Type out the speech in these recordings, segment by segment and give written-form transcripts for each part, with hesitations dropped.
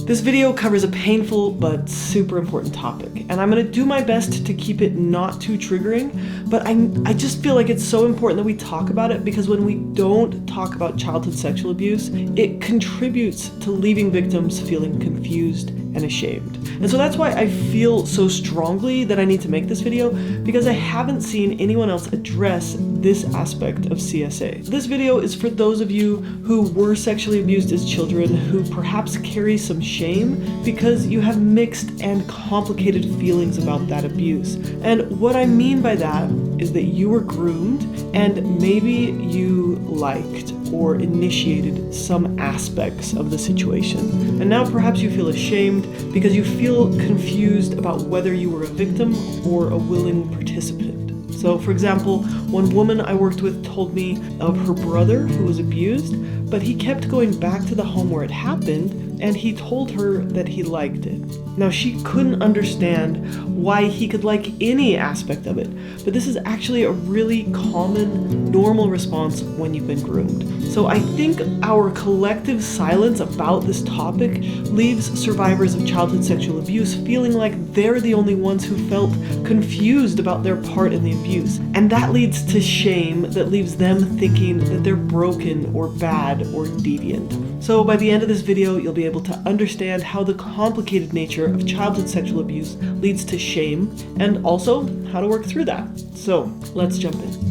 This video covers a painful but super important topic, and I'm going to do my best to keep it not too triggering, but I just feel like it's so important that we talk about it, because when we don't talk about childhood sexual abuse, it contributes to leaving victims feeling confused and ashamed. And so that's why I feel so strongly that I need to make this video, because I haven't seen anyone else address this aspect of CSA. This video is for those of you who were sexually abused as children, who perhaps carry some shame because you have mixed and complicated feelings about that abuse. And what I mean by that is that you were groomed and maybe you liked or initiated some aspects of the situation. And now perhaps you feel ashamed because you feel confused about whether you were a victim or a willing participant. So, for example, one woman I worked with told me of her brother who was abused, but he kept going back to the home where it happened, and he told her that he liked it. Now, she couldn't understand why he could like any aspect of it, but this is actually a really common, normal response when you've been groomed. So I think our collective silence about this topic leaves survivors of childhood sexual abuse feeling like they're the only ones who felt confused about their part in the abuse. And that leads to shame that leaves them thinking that they're broken or bad or deviant. So by the end of this video, you'll be able to understand how the complicated nature of childhood sexual abuse leads to shame, and also how to work through that. So let's jump in.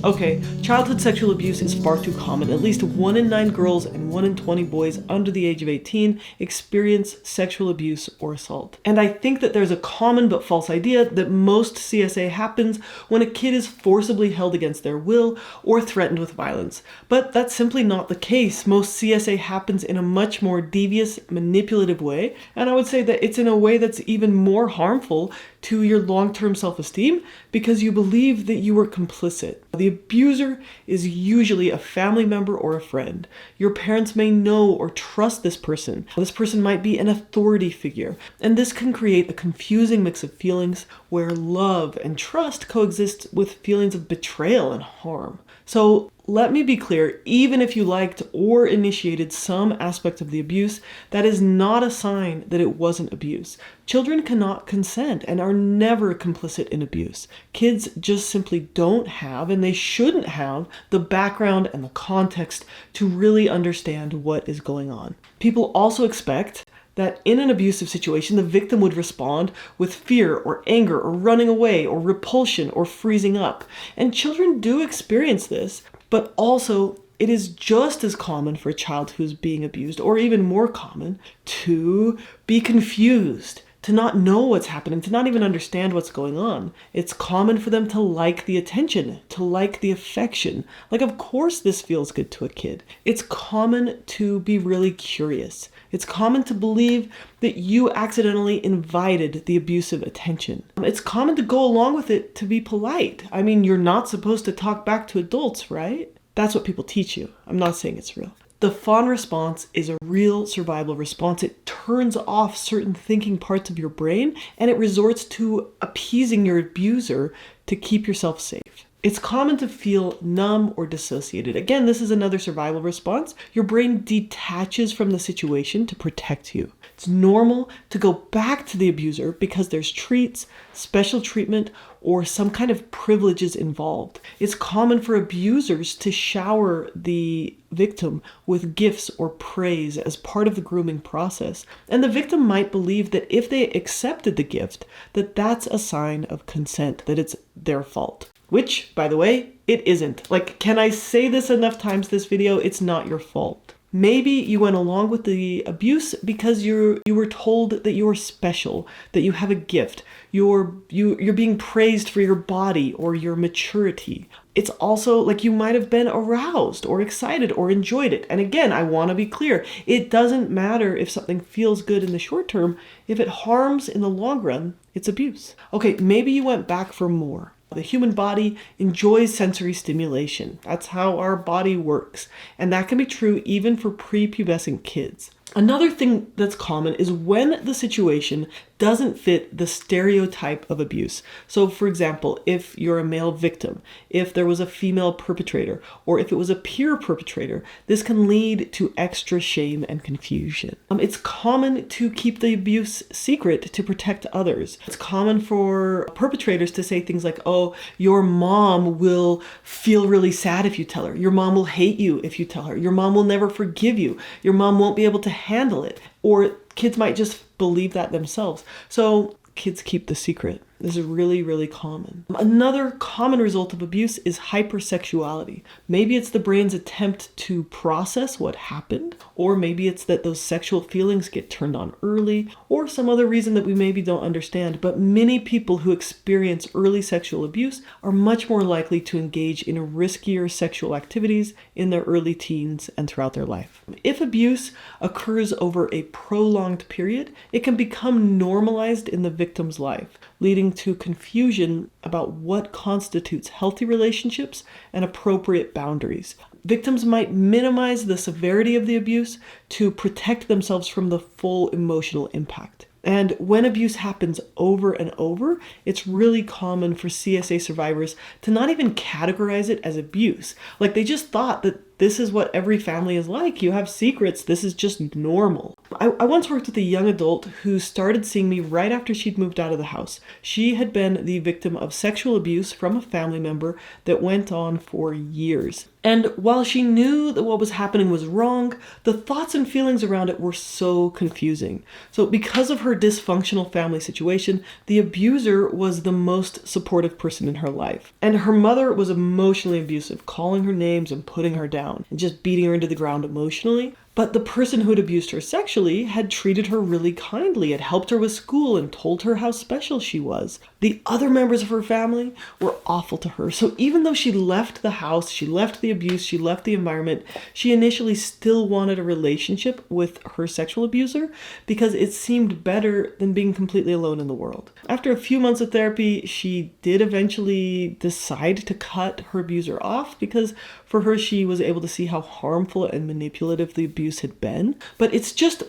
Okay, childhood sexual abuse is far too common. At least 1 in 9 girls and 1 in 20 boys under the age of 18 experience sexual abuse or assault. And I think that there's a common but false idea that most CSA happens when a kid is forcibly held against their will or threatened with violence. But that's simply not the case. Most CSA happens in a much more devious, manipulative way, and I would say that it's in a way that's even more harmful to your long-term self-esteem because you believe that you were complicit. The abuser is usually a family member or a friend. Your parents may know or trust this person. This person might be an authority figure, and this can create a confusing mix of feelings where love and trust coexist with feelings of betrayal and harm. So let me be clear, even if you liked or initiated some aspect of the abuse, that is not a sign that it wasn't abuse. Children cannot consent and are never complicit in abuse. Kids just simply don't have, and they shouldn't have, the background and the context to really understand what is going on. People also expect that in an abusive situation, the victim would respond with fear or anger or running away or repulsion or freezing up. And children do experience this, but also it is just as common for a child who's being abused, or even more common, to be confused, to not know what's happening, to not even understand what's going on. It's common for them to like the attention, to like the affection. Like, of course this feels good to a kid. It's common to be really curious. It's common to believe that you accidentally invited the abusive attention. It's common to go along with it to be polite. I mean, you're not supposed to talk back to adults, right? That's what people teach you. I'm not saying it's real. The fawn response is a real survival response. It turns off certain thinking parts of your brain, and it resorts to appeasing your abuser to keep yourself safe. It's common to feel numb or dissociated. Again, this is another survival response. Your brain detaches from the situation to protect you. It's normal to go back to the abuser because there's treats, special treatment, or some kind of privileges involved. It's common for abusers to shower the victim with gifts or praise as part of the grooming process. And the victim might believe that if they accepted the gift, that that's a sign of consent, that it's their fault. Which, by the way, it isn't. Like, can I say this enough times this video? It's not your fault. Maybe you went along with the abuse because you were told that you were special, that you have a gift, you're being praised for your body or your maturity. It's also like you might have been aroused or excited or enjoyed it. And again, I want to be clear. It doesn't matter if something feels good in the short term. If it harms in the long run, it's abuse. Okay, maybe you went back for more. The human body enjoys sensory stimulation. That's how our body works. And that can be true even for prepubescent kids. Another thing that's common is when the situation doesn't fit the stereotype of abuse. So for example, if you're a male victim, if there was a female perpetrator, or if it was a peer perpetrator, this can lead to extra shame and confusion. It's common to keep the abuse secret to protect others. It's common for perpetrators to say things like, oh, your mom will feel really sad if you tell her. Your mom will hate you if you tell her. Your mom will never forgive you. Your mom won't be able to handle it. Or kids might just believe that themselves. So kids keep the secret. This is really, really common. Another common result of abuse is hypersexuality. Maybe it's the brain's attempt to process what happened, or maybe it's that those sexual feelings get turned on early, or some other reason that we maybe don't understand. But many people who experience early sexual abuse are much more likely to engage in riskier sexual activities in their early teens and throughout their life. If abuse occurs over a prolonged period, it can become normalized in the victim's life, leading to confusion about what constitutes healthy relationships and appropriate boundaries. Victims might minimize the severity of the abuse to protect themselves from the full emotional impact. And when abuse happens over and over, it's really common for CSA survivors to not even categorize it as abuse. Like they just thought that this is what every family is like. You have secrets. This is just normal. I once worked with a young adult who started seeing me right after she'd moved out of the house. She had been the victim of sexual abuse from a family member that went on for years. And while she knew that what was happening was wrong, the thoughts and feelings around it were so confusing. So because of her dysfunctional family situation, the abuser was the most supportive person in her life. And her mother was emotionally abusive, calling her names and putting her down and just beating her into the ground emotionally. But the person who had abused her sexually had treated her really kindly, had helped her with school and told her how special she was. The other members of her family were awful to her. So even though she left the house, she left the abuse, she left the environment, she initially still wanted a relationship with her sexual abuser because it seemed better than being completely alone in the world. After a few months of therapy, she did eventually decide to cut her abuser off because for her, she was able to see how harmful and manipulative the abuse had been. But it's just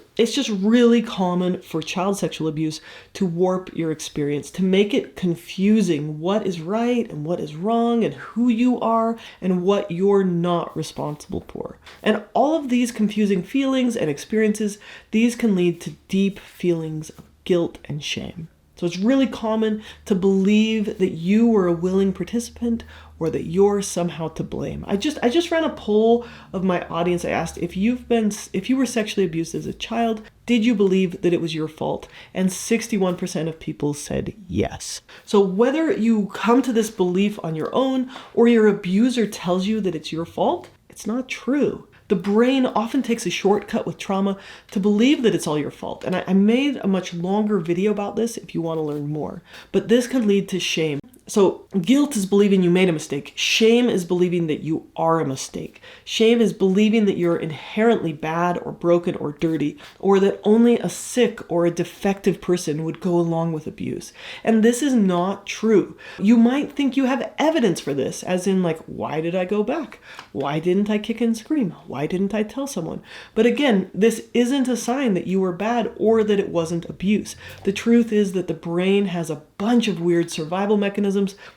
really common for child sexual abuse to warp your experience, to make it confusing what is right and what is wrong and who you are and what you're not responsible for. And all of these confusing feelings and experiences, these can lead to deep feelings of guilt and shame. So it's really common to believe that you were a willing participant or that you're somehow to blame. I just ran a poll of my audience. I asked if you were sexually abused as a child, did you believe that it was your fault? And 61% of people said yes. So whether you come to this belief on your own or your abuser tells you that it's your fault, it's not true. The brain often takes a shortcut with trauma to believe that it's all your fault. And I made a much longer video about this if you want to learn more. But this can lead to shame. So guilt is believing you made a mistake. Shame is believing that you are a mistake. Shame is believing that you're inherently bad or broken or dirty, or that only a sick or a defective person would go along with abuse. And this is not true. You might think you have evidence for this, as in like, why did I go back? Why didn't I kick and scream? Why didn't I tell someone? But again, this isn't a sign that you were bad or that it wasn't abuse. The truth is that the brain has a bunch of weird survival mechanisms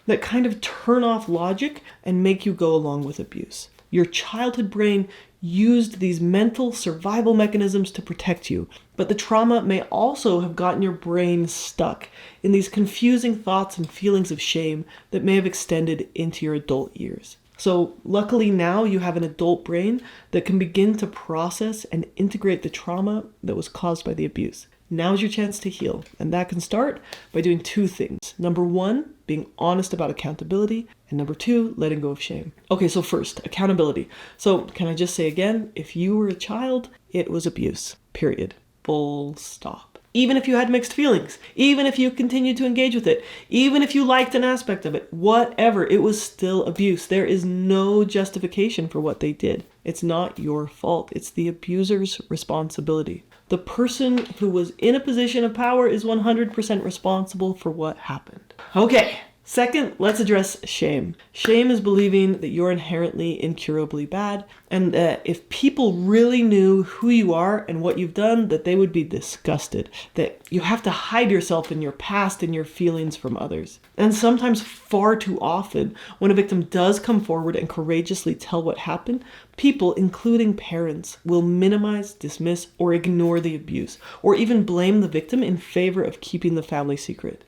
that kind of turn off logic and make you go along with abuse. Your childhood brain used these mental survival mechanisms to protect you, but the trauma may also have gotten your brain stuck in these confusing thoughts and feelings of shame that may have extended into your adult years. So luckily now you have an adult brain that can begin to process and integrate the trauma that was caused by the abuse. Now's your chance to heal, and that can start by doing two things. Number one, being honest about accountability, and number two, letting go of shame. Okay, so first, accountability. So can I just say again, if you were a child, it was abuse, period. Full stop. Even if you had mixed feelings, even if you continued to engage with it, even if you liked an aspect of it, whatever, it was still abuse. There is no justification for what they did. It's not your fault. It's the abuser's responsibility. The person who was in a position of power is 100% responsible for what happened. Okay, Second, let's address shame. Shame is believing that you're inherently incurably bad, and that if people really knew who you are and what you've done, that they would be disgusted, that you have to hide yourself in your past and your feelings from others. And sometimes, far too often, when a victim does come forward and courageously tell what happened, people, including parents, will minimize, dismiss, or ignore the abuse, or even blame the victim in favor of keeping the family secret.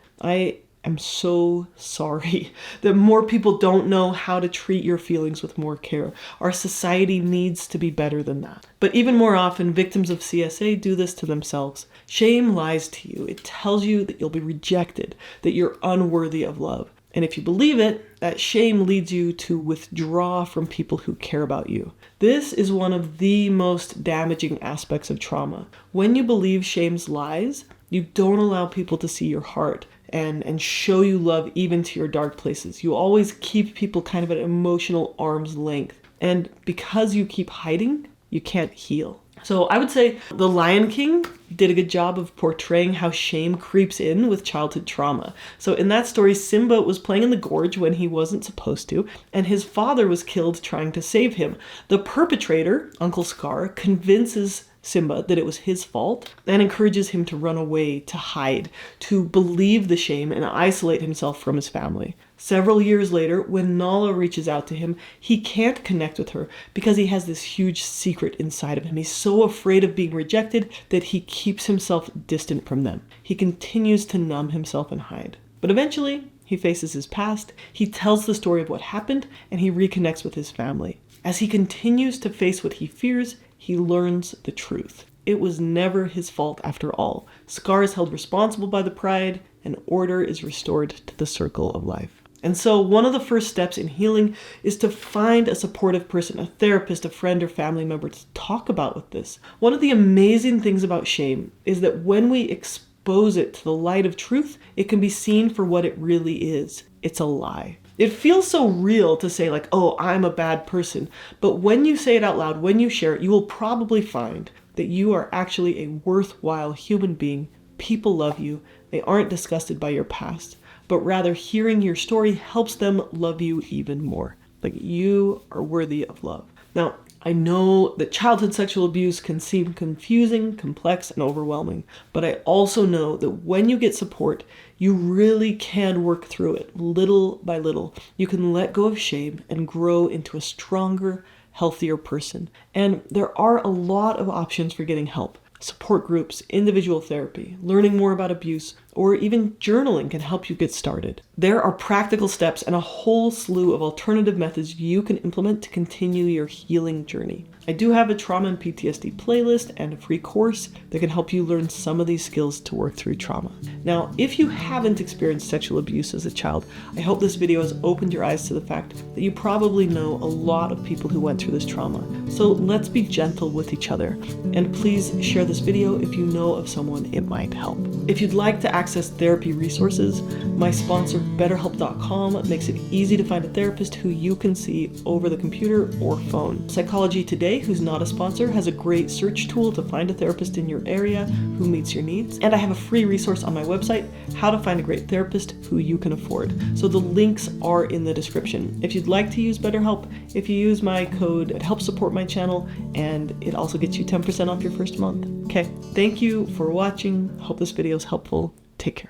I'm so sorry that more people don't know how to treat your feelings with more care. Our society needs to be better than that. But even more often, victims of CSA do this to themselves. Shame lies to you. It tells you that you'll be rejected, that you're unworthy of love. And if you believe it, that shame leads you to withdraw from people who care about you. This is one of the most damaging aspects of trauma. When you believe shame's lies, you don't allow people to see your heart and show you love even to your dark places. You always keep people kind of at emotional arm's length. And because you keep hiding, you can't heal. So I would say The Lion King did a good job of portraying how shame creeps in with childhood trauma. So in that story, Simba was playing in the gorge when he wasn't supposed to, and his father was killed trying to save him. The perpetrator, Uncle Scar, convinces Simba that it was his fault and encourages him to run away, to hide, to believe the shame and isolate himself from his family. Several years later, when Nala reaches out to him, he can't connect with her because he has this huge secret inside of him. He's so afraid of being rejected that he keeps himself distant from them. He continues to numb himself and hide. But eventually, he faces his past, he tells the story of what happened, and he reconnects with his family. As he continues to face what he fears, he learns the truth. It was never his fault after all. Scar is held responsible by the pride, and order is restored to the circle of life. And so one of the first steps in healing is to find a supportive person, a therapist, a friend, or family member to talk about with this. One of the amazing things about shame is that when we expose it to the light of truth, it can be seen for what it really is. It's a lie. It feels so real to say like, oh, I'm a bad person. But when you say it out loud, when you share it, you will probably find that you are actually a worthwhile human being. People love you. They aren't disgusted by your past, but rather hearing your story helps them love you even more. Like, you are worthy of love. Now, I know that childhood sexual abuse can seem confusing, complex, and overwhelming, but I also know that when you get support, you really can work through it little by little. You can let go of shame and grow into a stronger, healthier person. And there are a lot of options for getting help. Support groups, individual therapy, learning more about abuse, or even journaling can help you get started. There are practical steps and a whole slew of alternative methods you can implement to continue your healing journey. I do have a trauma and PTSD playlist and a free course that can help you learn some of these skills to work through trauma. Now, if you haven't experienced sexual abuse as a child, I hope this video has opened your eyes to the fact that you probably know a lot of people who went through this trauma. So let's be gentle with each other. And please share this video if you know of someone it might help. If you'd like to access therapy resources, my sponsor BetterHelp.com makes it easy to find a therapist who you can see over the computer or phone. Psychology Today, who's not a sponsor, has a great search tool to find a therapist in your area who meets your needs. And I have a free resource on my website, How to Find a Great Therapist Who You Can Afford. So the links are in the description. If you'd like to use BetterHelp, if you use my code, it helps support my channel and it also gets you 10% off your first month. Okay, thank you for watching. Hope this video is helpful.